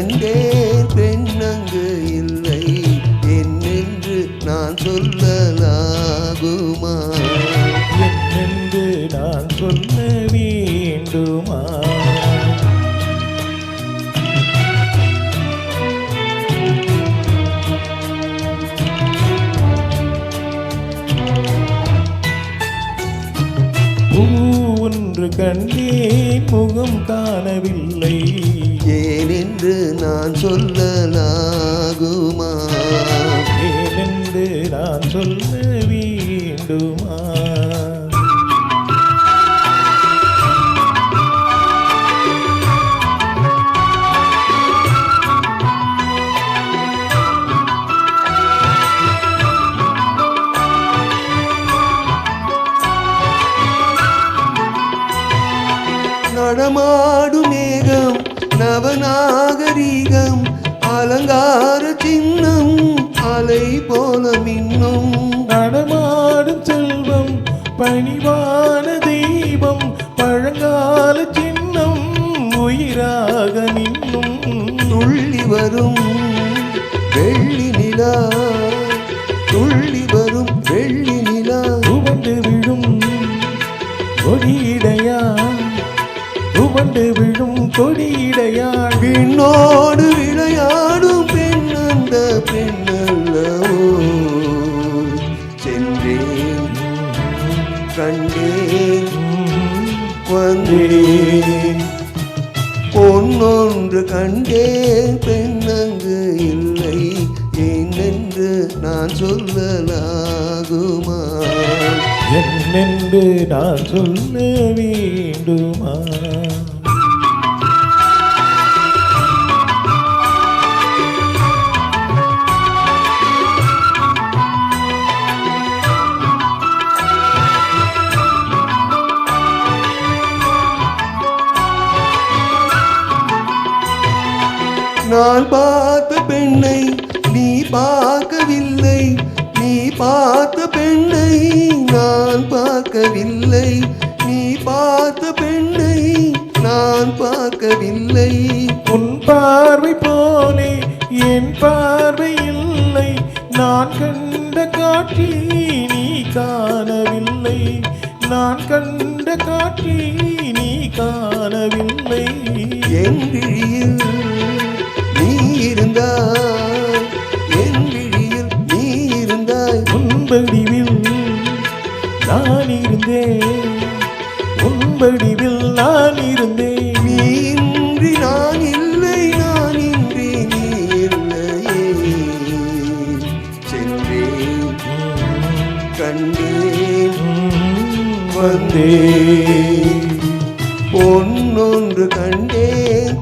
கண்டேன் பெண்ணங்கு இல்லை என்னென்று நான் சொல்லலாகுமா என்னென்று நான் சொல்ல வேண்டுமா ஒன்று கண்டேன் முகம் காணவில்லை ஏனென்று நான் சொல்லலாகுமா ஏனென்று நான் சொல்ல வேண்டுமா நடமாடும் மேகம் நவநாகரீகம் அலங்கார சின்னம் அலை போல மின்னும் நடமாடும் செல்வம் பணிவான தெய்வம் பழங்கால சின்னம் உயிராக நின்னும் துள்ளி வரும் வெள்ளி நிலா துள்ளி வரும் வெள்ளி நிலா உவண்டு விழும் கொடியிடையா உவண்டு விழும் கொடியிடையாள் விண்ணோடு விளையாடும் பெண் அந்த பெண்ணல்லவோ சென்றேன் கண்டேன் வந்தேன் பொன்னொன்று கண்டேன் பெண்ணங்கு இல்லை என்னென்று நான் சொல்லலாகுமா என்னென்று நான் சொல்ல வேண்டுமா நான் பார்த்த பெண்ணை நீ பார்க்கவில்லை நீ பார்த்த பெண்ணை நான் பார்க்கவில்லை நீ பார்த்த பெண்ணை நான் பார்க்கவில்லை உன் பார்வை போலே என் பார்வை இல்லை நான் கண்ட காட்சி நீ காணவில்லை நான் கண்ட காட்சி நீ காணவில்லை என் விழியில் நீ இருந்தாய் என் விழியில் நீ இருந்தாய் உன்படிவில் நான் இருந்தேன் உன்படிவில் நான் இருந்தேன் நீ இன்றி நான் இல்லை நான் இன்றி நீ இல்லையே சென்றேன் கண்டேன் வந்தேன் பொன்னொன்று கண்டேன்